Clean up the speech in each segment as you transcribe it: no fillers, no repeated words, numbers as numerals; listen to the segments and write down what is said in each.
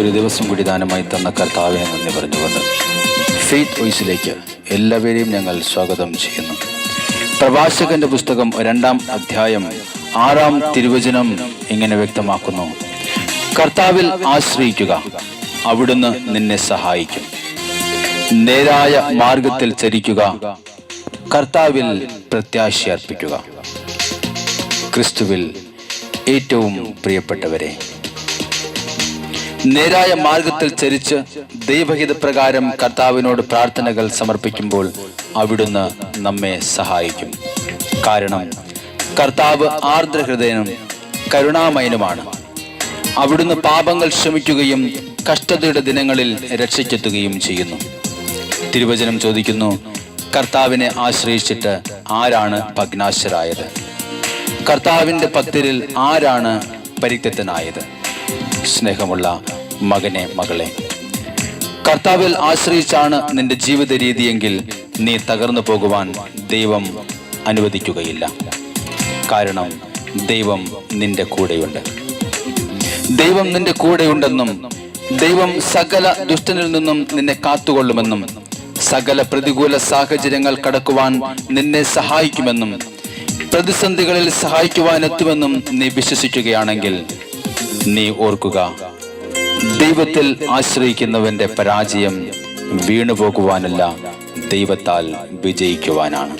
ഒരു ദിവസം കൂടി ദാനമായി തന്ന കർത്താവിനെ നന്ദി പറഞ്ഞുകൊണ്ട് ഫെയ്ത്ത് വോയിസിലേക്ക് എല്ലാവരെയും ഞങ്ങൾ സ്വാഗതം ചെയ്യുന്നു. പ്രഭാഷകന്റെ പുസ്തകം 2-ാം അധ്യായം 6-ാം തിരുവചനം ഇങ്ങനെ വ്യക്തമാക്കുന്നു: കർത്താവിൽ ആശ്രയിക്കുക, അവിടുന്ന് നിന്നെ സഹായിക്കും. നേരായ മാർഗത്തിൽ ചരിക്കുക, കർത്താവിൽ പ്രത്യാശയർപ്പിക്കുക. ക്രിസ്തുവിൽ ഏറ്റവും പ്രിയപ്പെട്ടവരെ, നേരായ മാർഗത്തിൽ ചരിച്ച് ദൈവഹിതപ്രകാരം കർത്താവിനോട് പ്രാർത്ഥനകൾ സമർപ്പിക്കുമ്പോൾ അവിടുന്ന് നമ്മെ സഹായിക്കും. കാരണം കർത്താവ് ആർദ്രഹൃദയനും കരുണാമയനുമാണ്. അവിടുന്ന് പാപങ്ങൾ ക്ഷമിക്കുകയും കഷ്ടതയുടെ ദിനങ്ങളിൽ രക്ഷയ്ക്കെത്തുകയും ചെയ്യുന്നു. തിരുവചനം ചോദിക്കുന്നു: കർത്താവിനെ ആശ്രയിച്ചിട്ട് ആരാണ് ഭഗ്നാശരായത്? കർത്താവിൻ്റെ ഭക്തരിൽ ആരാണ് പരിത്യക്തനായത്? സ്നേഹമുള്ള മകനെ, മകളെ, കർത്താവിൽ ആശ്രയിച്ചാണ് നിന്റെ ജീവിത രീതിയെങ്കിൽ നീ തകർന്നു പോകുവാൻ ദൈവം അനുവദിക്കുകയില്ല. കാരണം ദൈവം നിന്റെ കൂടെയുണ്ട്. ദൈവം നിന്റെ കൂടെയുണ്ടെന്നും ദൈവം സകല ദുഷ്ടനിൽ നിന്നും നിന്നെ കാത്തുകൊള്ളുമെന്നും സകല പ്രതികൂല സാഹചര്യങ്ങൾ കടക്കുവാൻ നിന്നെ സഹായിക്കുമെന്നും പ്രതിസന്ധികളിൽ സഹായിക്കുവാൻ എത്തുമെന്നും നീ വിശ്വസിക്കുകയാണെങ്കിൽ നീ ഓർക്കുക, ദൈവത്തിൽ ആശ്രയിക്കുന്നവന്റെ പരാജയം വീണുപോകുവാനല്ല, ദൈവത്താൽ വിജയിക്കുവാനാണ്.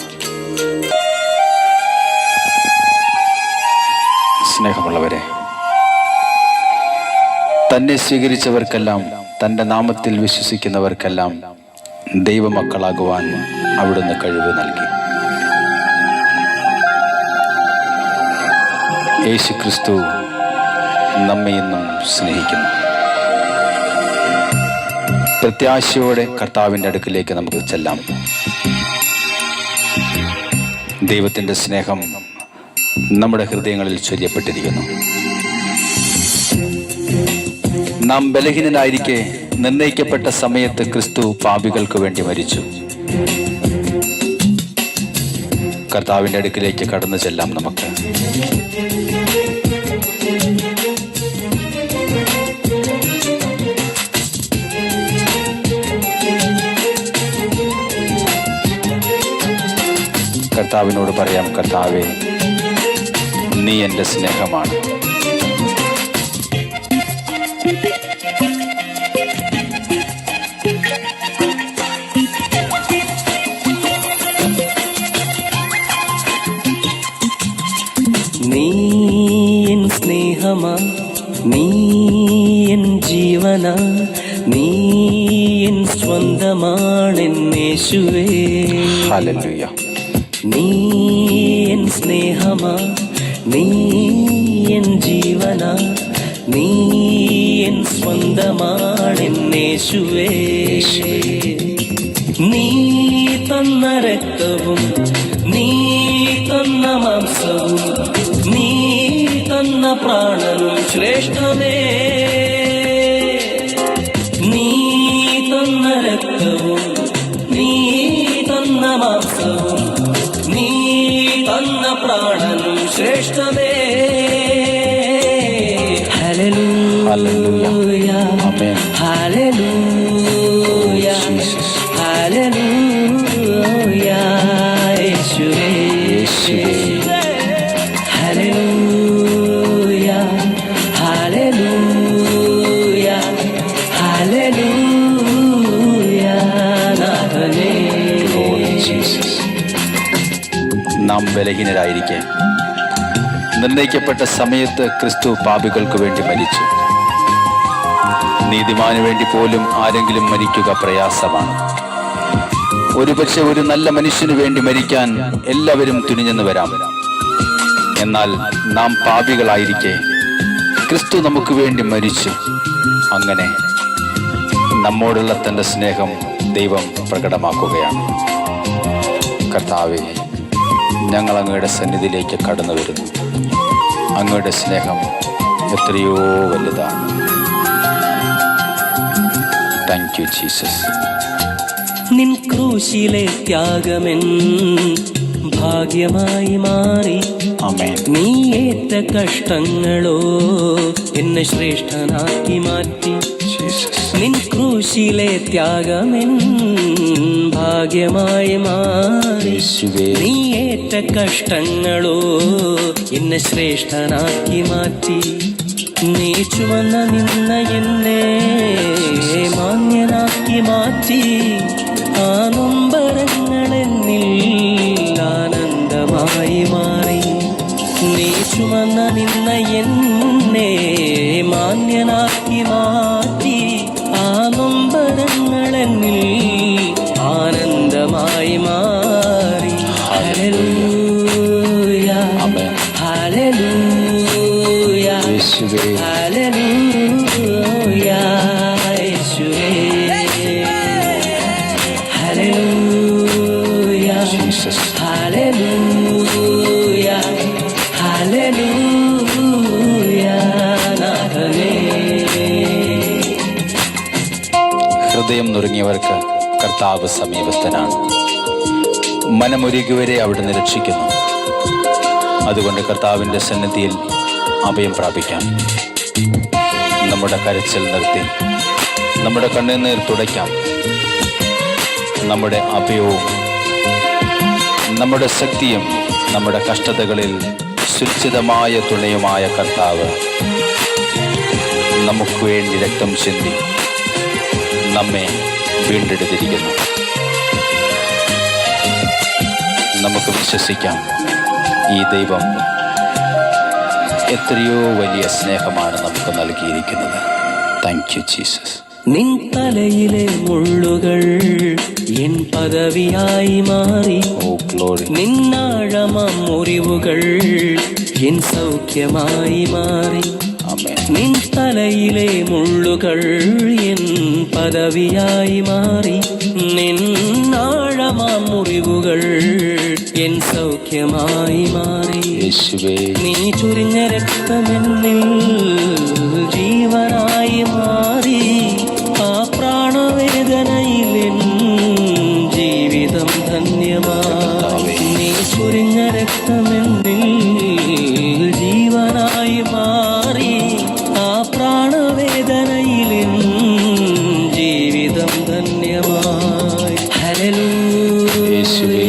സ്നേഹമുള്ളവരെ, തന്നെ സ്വീകരിച്ചവർക്കെല്ലാം, തൻ്റെ നാമത്തിൽ വിശ്വസിക്കുന്നവർക്കെല്ലാം ദൈവമക്കളാകുവാൻ അവിടുന്ന് കഴിവ് നൽകി. യേശു ക്രിസ്തു നമ്മെ ഇന്നും സ്നേഹിക്കുന്നു. പ്രത്യാശയോടെ കർത്താവിൻ്റെ അടുക്കിലേക്ക് നമുക്ക് ചെല്ലാം. ദൈവത്തിൻ്റെ സ്നേഹം നമ്മുടെ ഹൃദയങ്ങളിൽ ചൊരിയപ്പെട്ടിരിക്കുന്നു. നാം ബലഹീനനായിരിക്കെ നിർണയിക്കപ്പെട്ട സമയത്ത് ക്രിസ്തു പാപികൾക്ക് വേണ്ടി മരിച്ചു. കർത്താവിൻ്റെ അടുക്കിലേക്ക് കടന്നു ചെല്ലാം നമുക്ക്. കർത്താവിനോട് പറയാം: കർത്താവേ, നീ എൻ്റെ സ്നേഹമാണ്. നീ എൻ സ്നേഹമാ, നീ എൻ ജീവനാ, നീ എൻ സ്വന്തമാണെന്നേശുവേ. ഹല്ലേലൂയ. നീ എൻ സ്നേഹമാ, നീ എൻ ജീവനാ, നീ എൻ സ്വന്തമാണെന്നേശുവേ. നീ തന്ന രക്തവും നീ തന്ന മാംസവും നീ തന്ന പ്രാണനും ശ്രേഷ്ഠമേ. നീ തന്ന രക്തവും നീ തന്ന മാംസവും നീ തന്ന പ്രാണനും ശ്രേഷ്ഠമേ. ഹല്ലേലൂയ, ഹല്ലേലൂയ, ഹല്ലേലൂയ. യേശുവേ, ഹല്ലേലൂയ, ഹല്ലേലൂയ, ഹല്ലേലൂയ. നാഥനേ, നാം ബലഹീനരായിരിക്കെ നിർണയിക്കപ്പെട്ട സമയത്ത് ക്രിസ്തു പാപികൾക്ക് വേണ്ടി മരിച്ചു. നീതിമാന് വേണ്ടി പോലും ആരെങ്കിലും മരിക്കുക പ്രയാസമാണ്. ഒരുപക്ഷെ ഒരു നല്ല മനുഷ്യന് വേണ്ടി മരിക്കാൻ എല്ലാവരും തുനിഞ്ഞെന്ന് വരാം. എന്നാൽ നാം പാപികളായിരിക്കെ ക്രിസ്തു നമുക്ക് വേണ്ടി മരിച്ചു. അങ്ങനെ നമ്മോടുള്ള തൻ്റെ സ്നേഹം ദൈവം പ്രകടമാക്കുകയാണ്. കർത്താവേ, ഞങ്ങൾ അങ്ങയുടെ സന്നിധിയിലേക്ക് കടന്നു വരുന്നു. അങ്ങയുടെ സ്നേഹം എത്രയോ വലുതാണ്. Thank you Jesus. നിൻ ക്രൂശിലെ ത്യാഗമെൻ ഭാഗ്യമായി മാറി. ആമേൻ. നീ ഏറ്റ കഷ്ടങ്ങളോ എന്നെ ശ്രേഷ്ഠനാക്കി മാറ്റി. നിൻ ക്രൂശിലെ ത്യാഗമെൻ ഭാഗ്യമായി മാറി. യേശുവേ നീ ഏറ്റ കഷ്ടങ്ങളോ എന്നെ ശ്രേഷ്ഠനാക്കി മാറ്റി. നീ ചുമന്ന നിന്ന എന്നെ മാന്യനാക്കി മാറ്റി. ആ നൊമ്പരങ്ങളെന്നിൽ ആനന്ദമായി മാറി. നീ ചുമന്ന നിന്ന എന്നെ മാന്യനാക്കി മാറ്റി. ആ നൊമ്പരങ്ങളെന്നിൽ ആനന്ദമായി മാറി. ഹല്ലേലൂയ ആമേൻ. ഹല്ലേലൂയ യേശുവേ ഹല്ലേലൂയ യേശുവേ ഹല്ലേലൂയ ജീസസ്. ഹല്ലേലൂയ ഹല്ലേലൂയ നാഥനേ. ഹൃദയം നുറുങ്ങിയവർക്ക് കർത്താവ് സമീപസ്ഥനാണ്. മനമൊരുകിവരെ അവിടുന്ന് രക്ഷിക്കുന്നു. അതുകൊണ്ട് കർത്താവിൻ്റെ സന്നിധിയിൽ അഭയം പ്രാപിക്കാം. നമ്മുടെ കരച്ചിൽ നിർത്തി നമ്മുടെ കണ്ണുനീർ തുടയ്ക്കാം. നമ്മുടെ അഭയവും നമ്മുടെ ശക്തിയും നമ്മുടെ കഷ്ടതകളിൽ സുരക്ഷിതമായ തുണയുമായ കർത്താവ് നമുക്ക് വേണ്ടി രക്തം ചിന്തി നമ്മെ വീണ്ടെടുത്തിരിക്കുന്നു. നമുക്ക് വിശ്വസിക്കാം, ഈ ദൈവം എത്രയോ വലിയ സ്നേഹമാണ് നമുക്ക് നൽകിയിരിക്കുന്നത്. Thank you Jesus. നിൻ തലയിലെ മുള്ളുകൾ എൻ പദവിയായി മാറി. ഓ ഗ്ലോറി. നിന്നാഴമാം മുറിവുകൾ എൻ സൗഖ്യമായി മാറി. ആമേൻ. നിൻ തലയിലെ മുള്ളുകൾ എൻ പദവിയായി മാറി. നിന്നാഴമാം മുറിവുകൾ എൻ സൗഖ്യമായി മാറി. യേശുവേ നീ ചൊരിഞ്ഞ രക്തമെന്നിൽ ജീവനായി മാറി. ആ പ്രാണവേദനയിൽ എൻ ജീവിതം ധന്യമായി. നീ ചൊരിഞ്ഞ രക്തമെന്നിൽ ജീവനായി മാറി. ആ പ്രാണവേദനയിൽ എൻ ജീവിതം ധന്യമായി. യേശുവേ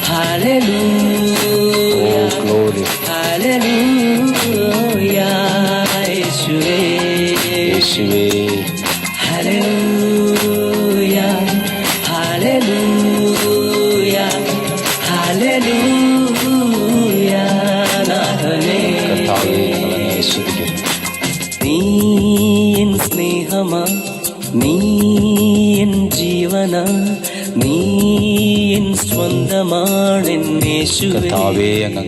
ഹല്ലേലൂയ ഓ ഗ്ലോറി. ഹല്ലേലൂയ യേശുവേ യേശുവേ ഹല്ലേലൂയ ഹല്ലേലൂയ ഹല്ലേലൂയ നാഥനേ. കർത്താവേ ഞങ്ങളെ സ്തുതിക്കുന്നു. നീ എൻ സ്നേഹമാ, നീ എൻ ജീവനാ, നീ എൻ സ്വന്തമാണെന്നേശുവേ. കർത്താവേ അങ്ങ്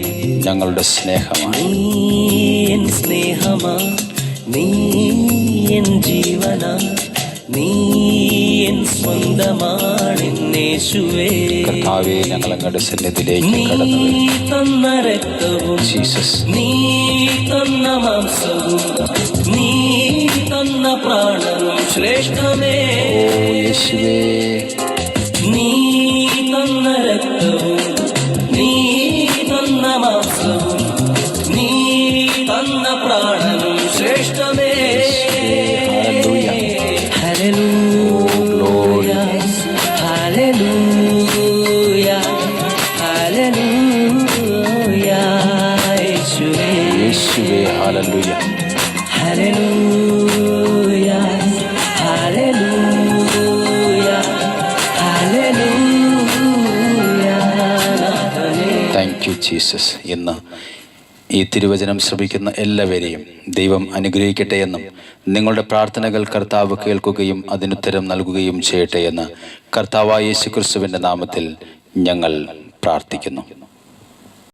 ഞങ്ങളുടെ സ്നേഹമാണ്. നീ എൻ സ്നേഹമാ, നീ എൻ ജീവനാ, നീ എൻ സ്വന്തമാണെന്നേശുവേ. കർത്താവേ ഞങ്ങൾ അങ്ങയുടെ സന്നിധിയിലേക്ക് നീ കടന്നു തന്ന രക്തവും ജീസസ്. നീ തന്ന മാംസവും നീ തന്ന പ്രാണനും ശ്രേഷ്ഠമേ. ഓ യേശുവേ നീ തന്ന രക്തവും നീ തന്ന മാംസവും നീ തന്ന പ്രാണനും ശ്രേഷ്ഠമേ. ഹല്ലേലൂയ ഹല്ലേലൂയ ഹല്ലേലൂയ യേശുവേ യേശുവേ ഹല്ലേലൂയ. ഹല്ലേലൂയ ഹല്ലേലൂയ ഹല്ലേലൂയ നാഥനേ. Thank you Jesus. ഇന്ന് ഈ തിരുവചനം ശ്രമിക്കുന്ന എല്ലാവരെയും ദൈവം അനുഗ്രഹിക്കട്ടെ എന്നും നിങ്ങളുടെ പ്രാർത്ഥനകൾ കർത്താവ് കേൾക്കുകയും അതിനുത്തരം നൽകുകയും ചെയ്യട്ടെ എന്ന് കർത്താവായ യേശുക്രിസ്തുവിൻ്റെ നാമത്തിൽ ഞങ്ങൾ പ്രാർത്ഥിക്കുന്നു.